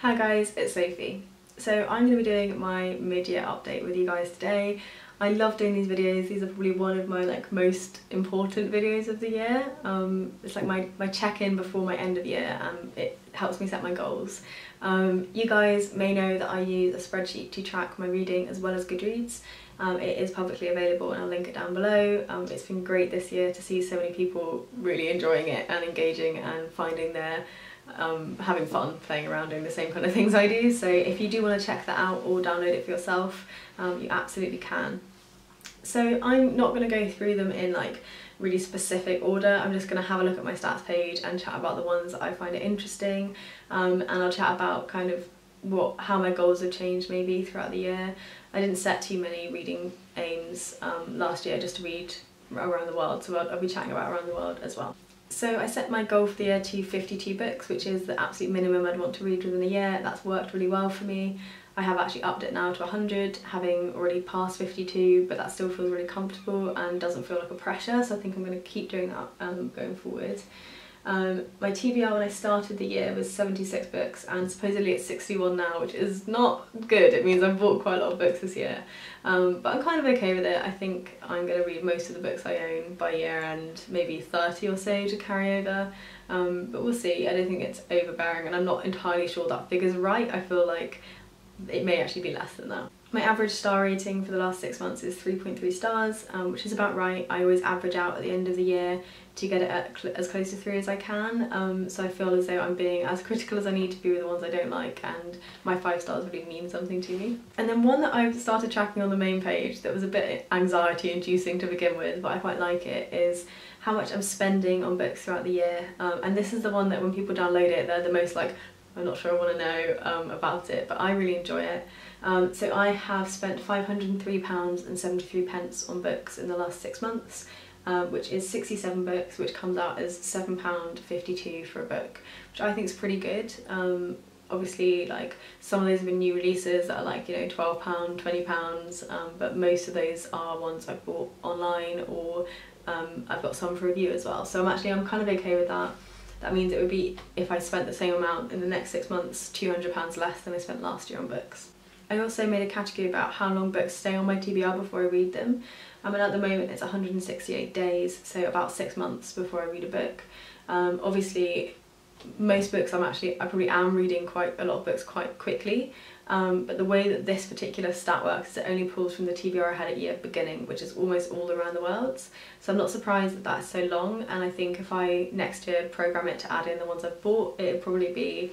Hi guys, it's Sophie. So I'm going to be doing my mid-year update with you guys today. I love doing these videos. These are probably one of my most important videos of the year. It's like my check-in before my end of year, and it helps me set my goals. You guys may know that I use a spreadsheet to track my reading as well as Goodreads. It is publicly available and I'll link it down below. It's been great this year to see so many people really enjoying it and engaging and finding their having fun playing around doing the same kind of things I do. So if you do want to check that out or download it for yourself, you absolutely can. So I'm not going to go through them in really specific order. I'm just going to have a look at my stats page and chat about the ones that I find it interesting, and I'll chat about kind of how my goals have changed maybe throughout the year. I didn't set too many reading aims last year, just to read around the world, so I'll be chatting about around the world as well. So I set my goal for the year to 52 books, which is the absolute minimum I'd want to read within a year. That's worked really well for me. I have actually upped it now to 100, having already passed 52, but that still feels really comfortable and doesn't feel like a pressure, so I think I'm going to keep doing that going forward. My TBR when I started the year was 76 books, and supposedly it's 61 now, which is not good. It means I've bought quite a lot of books this year, but I'm kind of okay with it. I think I'm going to read most of the books I own by year end, maybe 30 or so to carry over, but we'll see. I don't think it's overbearing, and I'm not entirely sure that figure's right. I feel like it may actually be less than that. My average star rating for the last 6 months is 3.3 stars, which is about right. I always average out at the end of the year to get it at as close to 3 as I can, so I feel as though I'm being as critical as I need to be with the ones I don't like, and my 5 stars really mean something to me. And then one that I've started tracking on the main page that was a bit anxiety inducing to begin with, but I quite like it, is how much I'm spending on books throughout the year, and this is the one that when people download it, they're the most I'm not sure I want to know about it, but I really enjoy it. So I have spent £503.73 on books in the last 6 months, which is 67 books, which comes out as £7.52 for a book, which I think is pretty good. Obviously, some of those have been new releases that are £12, £20, but most of those are ones I've bought online, or I've got some for review as well. So I'm kind of okay with that. That means it would be, if I spent the same amount in the next 6 months, £200 less than I spent last year on books. I also made a category about how long books stay on my TBR before I read them. And at the moment it's 168 days, so about 6 months before I read a book. Obviously, most books I probably am reading quite a lot of books quite quickly, but the way that this particular stat works is it only pulls from the TBR I had at year beginning, which is almost all around the world. So I'm not surprised that that's so long, and I think if I next year program it to add in the ones I've bought, it'd probably be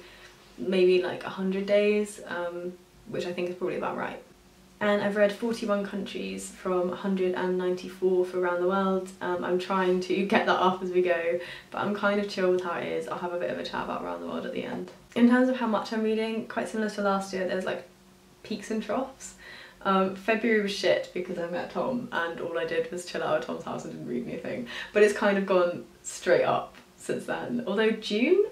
maybe 100 days, which I think is probably about right. And I've read 41 countries from 194 for around the world. I'm trying to get that up as we go, but I'm kind of chill with how it is. I'll have a bit of a chat about around the world at the end. In terms of how much I'm reading, quite similar to last year, there's peaks and troughs. February was shit because I met Tom and all I did was chill out at Tom's house and didn't read anything, but it's kind of gone straight up since then. Although June,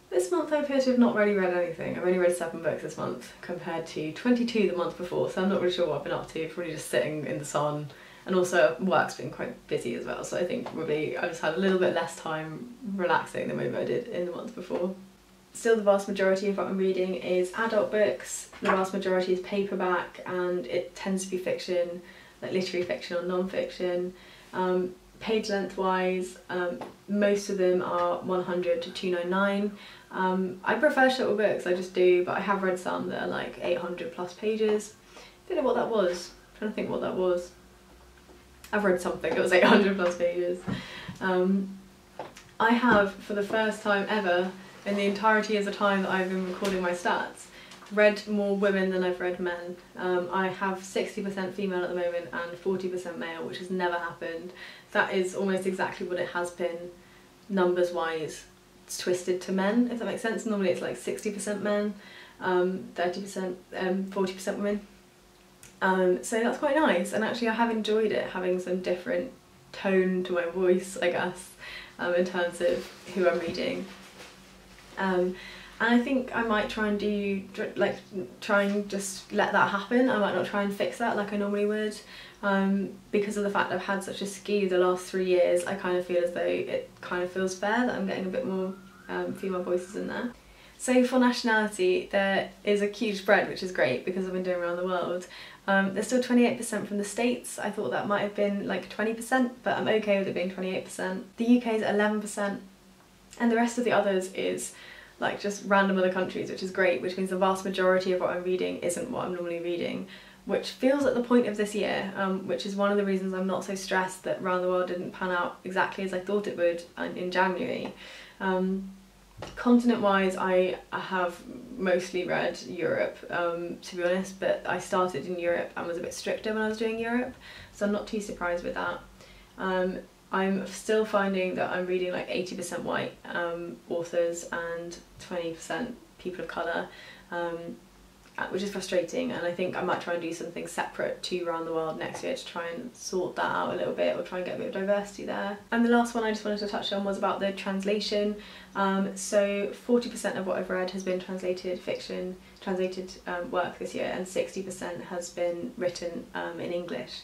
this month I appear to have not really read anything. I've only read 7 books this month compared to 22 the month before, so I'm not really sure what I've been up to. Probably just sitting in the sun, and also work's been quite busy as well, so I think probably I just had a little bit less time relaxing than maybe I did in the month before. Still, the vast majority of what I'm reading is adult books. The vast majority is paperback, and it tends to be fiction, literary fiction or non-fiction. Page length wise, most of them are 100 to 299. I prefer shorter books, I just do, but I have read some that are 800 plus pages. I don't know what that was. I'm trying to think what that was. I've read something that was 800 plus pages. I have, for the first time ever, in the entirety of the time that I've been recording my stats, read more women than I've read men. I have 60% female at the moment and 40% male, which has never happened. That is almost exactly what it has been numbers wise. It's twisted to men, if that makes sense. Normally it's 60% men, 30%, 40% women. So that's quite nice, and actually I have enjoyed it, having some different tone to my voice, I guess, in terms of who I'm reading. And I think I might try and try and just let that happen. I might not try and fix that like I normally would, because of the fact I've had such a skew the last 3 years. I kind of feel as though it kind of feels fair that I'm getting a bit more female voices in there. So for nationality, there is a huge spread, which is great because I've been doing around the world. There's still 28% from the States. I thought that might have been like 20%, but I'm okay with it being 28%. The UK is 11%, and the rest of the others is like just random other countries, which is great, which means the vast majority of what I'm reading isn't what I'm normally reading, which feels at the point of this year, which is one of the reasons I'm not so stressed that Round the World didn't pan out exactly as I thought it would in January. Continent-wise, I have mostly read Europe, to be honest, but I started in Europe and was a bit stricter when I was doing Europe, so I'm not too surprised with that. I'm still finding that I'm reading like 80% white authors and 20% people of colour, which is frustrating, and I think I might try and do something separate to Round the World next year to try and sort that out a little bit, or try and get a bit of diversity there. And the last one I just wanted to touch on was about the translation. So 40% of what I've read has been translated fiction, translated work this year, and 60% has been written in English.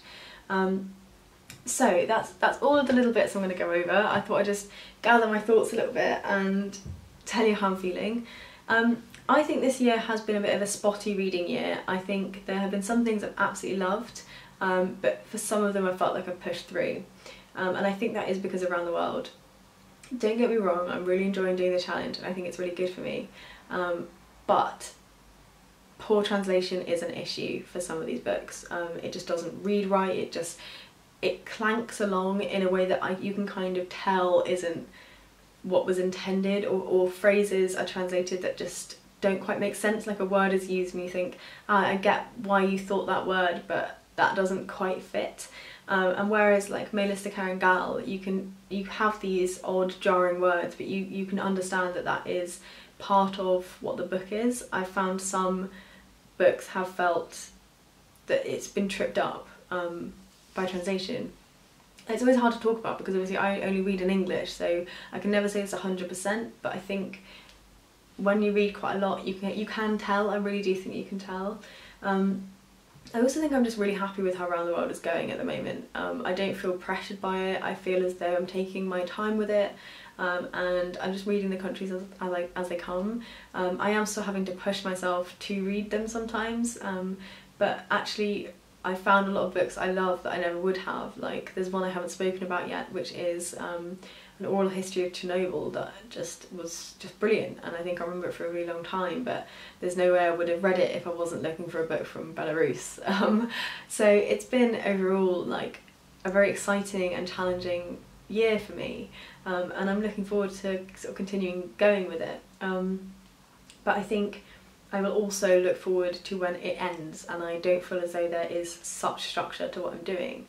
So that's all of the little bits I'm going to go over. I thought I'd just gather my thoughts a little bit and tell you how I'm feeling. I think this year has been a bit of a spotty reading year. I think there have been some things I've absolutely loved, but for some of them I felt like I've pushed through. And I think that is because of Around the World. Don't get me wrong, I'm really enjoying doing the challenge and I think it's really good for me. But poor translation is an issue for some of these books. It just doesn't read right, it clanks along in a way that you can kind of tell isn't what was intended, or phrases are translated that just don't quite make sense. Like a word is used and you think, I get why you thought that word, but that doesn't quite fit. And whereas like Melissa Gal, you have these odd jarring words, but you can understand that that is part of what the book is. I've found some books have felt that it's been tripped up by translation. It's always hard to talk about because obviously I only read in English, so I can never say it's 100%, but I think when you read quite a lot you can tell. I really do think you can tell. I also think I'm just really happy with how Around the World is going at the moment. I don't feel pressured by it. I feel as though I'm taking my time with it, and I'm just reading the countries as they come. I am still having to push myself to read them sometimes, but actually I found a lot of books I love that I never would have. Like there's one I haven't spoken about yet, which is an oral history of Chernobyl that was just brilliant, and I think I remember it for a really long time, but there's no way I would have read it if I wasn't looking for a book from Belarus. So it's been overall like a very exciting and challenging year for me, and I'm looking forward to sort of continuing going with it. But I think I will also look forward to when it ends, and I don't feel as though there is such structure to what I'm doing.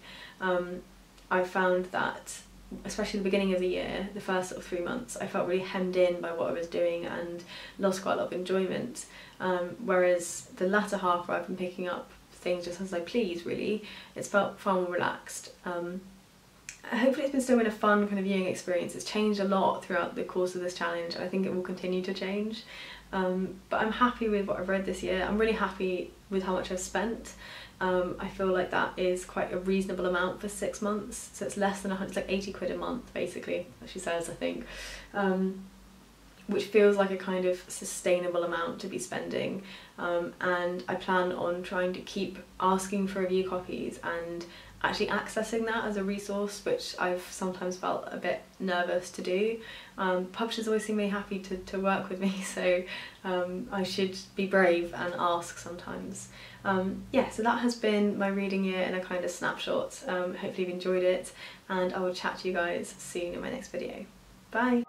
I found that, especially the beginning of the year, the first sort of 3 months, I felt really hemmed in by what I was doing and lost quite a lot of enjoyment. Whereas the latter half, where I've been picking up things just as I please, really, it's felt far more relaxed. Hopefully it's still been a fun kind of viewing experience. It's changed a lot throughout the course of this challenge, and I think it will continue to change. But I'm happy with what I've read this year. I'm really happy with how much I've spent. I feel like that is quite a reasonable amount for 6 months, so it's less than it's like 80 quid a month basically, as she says, I think, which feels like a kind of sustainable amount to be spending, and I plan on trying to keep asking for review copies and actually accessing that as a resource, which I've sometimes felt a bit nervous to do. Publishers always seem really happy to work with me, so I should be brave and ask sometimes. Yeah, so that has been my reading year in a kind of snapshot. Hopefully you've enjoyed it, and I will chat to you guys soon in my next video. Bye!